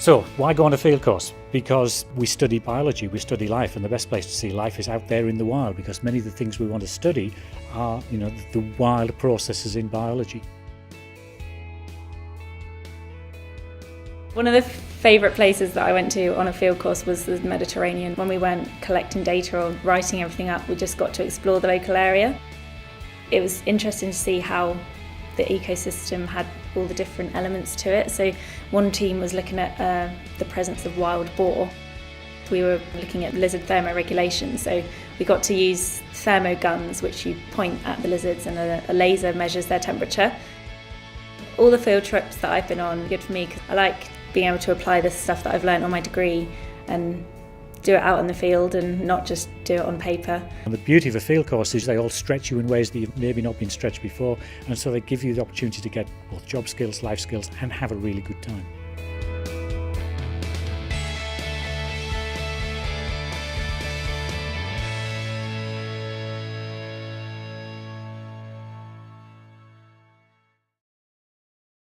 So why go on a field course? Because we study biology, we study life, and the best place to see life is out there in the wild, because many of the things we want to study are, the wild processes in biology. One of the favourite places that I went to on a field course was the Mediterranean. When we weren't collecting data or writing everything up, we just got to explore the local area. It was interesting to see how the ecosystem had all the different elements to it. So one team was looking at the presence of wild boar. We were looking at lizard thermoregulation, so we got to use thermoguns, which you point at the lizards and a laser measures their temperature. All the field trips that I've been on are good for me because I like being able to apply this stuff that I've learned on my degree and do it out in the field and not just do it on paper. And the beauty of a field course is they all stretch you in ways that you've maybe not been stretched before, and so they give you the opportunity to get both job skills, life skills, and have a really good time.